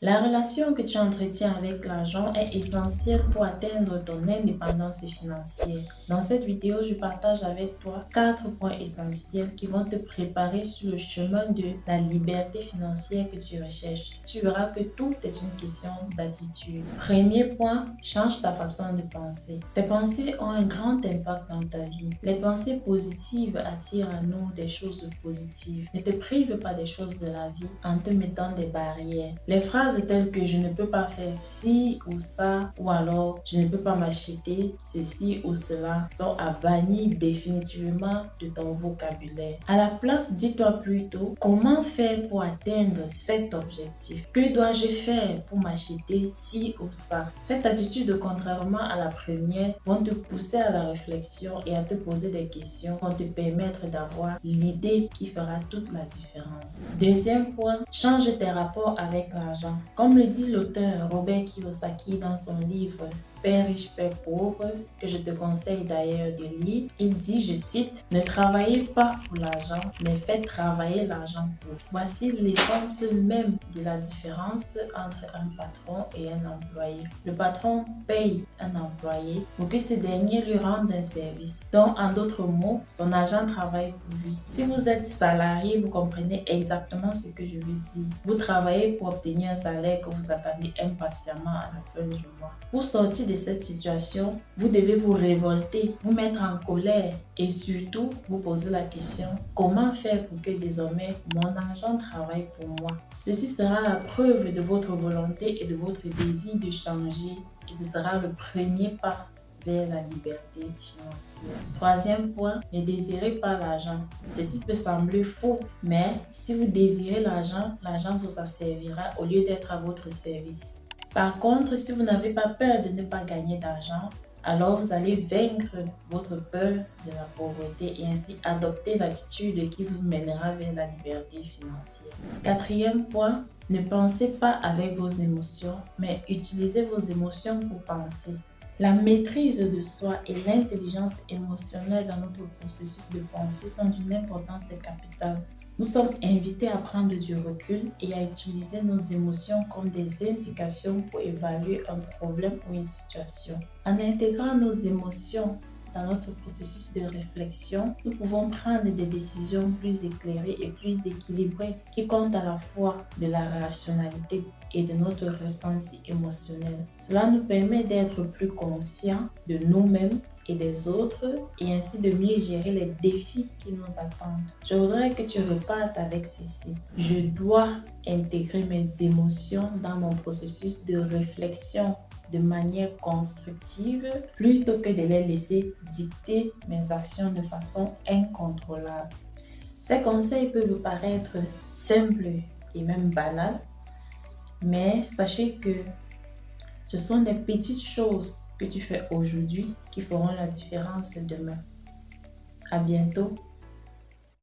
La relation que tu entretiens avec l'argent est essentielle pour atteindre ton indépendance financière. Dans cette vidéo, je partage avec toi 4 points essentiels qui vont te préparer sur le chemin de la liberté financière que tu recherches. Tu verras que tout est une question d'attitude. Premier point, change ta façon de penser. Tes pensées ont un grand impact dans ta vie. Les pensées positives attirent à nous des choses positives. Ne te prive pas des choses de la vie en te mettant des barrières. Les phrases telles que je ne peux pas faire ci ou ça, ou alors je ne peux pas m'acheter ceci ou cela sont à bannir définitivement de ton vocabulaire. À la place, dis-toi plutôt comment faire pour atteindre cet objectif. Que dois-je faire pour m'acheter ci ou ça? Cette attitude, contrairement à la première, vont te pousser à la réflexion et à te poser des questions, vont te permettre d'avoir l'idée qui fera toute la différence. Deuxième point, change tes rapports avec l'argent. Comme le dit l'auteur Robert Kiyosaki dans son livre Père riche, Père pauvre, que je te conseille d'ailleurs de lire, il dit, je cite, « Ne travaillez pas pour l'argent, mais faites travailler l'argent pour vous. » Voici l'essence même de la différence entre un patron et un employé. Le patron paye un employé pour que ce dernier lui rende un service. Donc, en d'autres mots, son agent travaille pour lui. Si vous êtes salarié, vous comprenez exactement ce que je veux dire. Vous travaillez pour obtenir un salaire que vous attendez impatiemment à la fin du mois. Pour sortir de cette situation, vous devez vous révolter, vous mettre en colère et surtout vous poser la question comment faire pour que désormais mon argent travaille pour moi. Ceci sera la preuve de votre volonté et de votre désir de changer et ce sera le premier pas vers la liberté financière. Troisième point, ne désirez pas l'argent. Ceci peut sembler faux, mais si vous désirez l'argent, l'argent vous asservira au lieu d'être à votre service. Par contre, si vous n'avez pas peur de ne pas gagner d'argent, alors vous allez vaincre votre peur de la pauvreté et ainsi adopter l'attitude qui vous mènera vers la liberté financière. Quatrième point, ne pensez pas avec vos émotions, mais utilisez vos émotions pour penser. La maîtrise de soi et l'intelligence émotionnelle dans notre processus de pensée sont d'une importance capitale. Nous sommes invités à prendre du recul et à utiliser nos émotions comme des indications pour évaluer un problème ou une situation. En intégrant nos émotions dans notre processus de réflexion, nous pouvons prendre des décisions plus éclairées et plus équilibrées qui comptent à la fois de la rationalité et de notre ressenti émotionnel. Cela nous permet d'être plus conscients de nous-mêmes et des autres et ainsi de mieux gérer les défis qui nous attendent. Je voudrais que tu repartes avec ceci. Je dois intégrer mes émotions dans mon processus de réflexion de manière constructive plutôt que de les laisser dicter mes actions de façon incontrôlable. Ces conseils peuvent paraître simples et même banals, mais sachez que ce sont des petites choses que tu fais aujourd'hui qui feront la différence demain. À bientôt.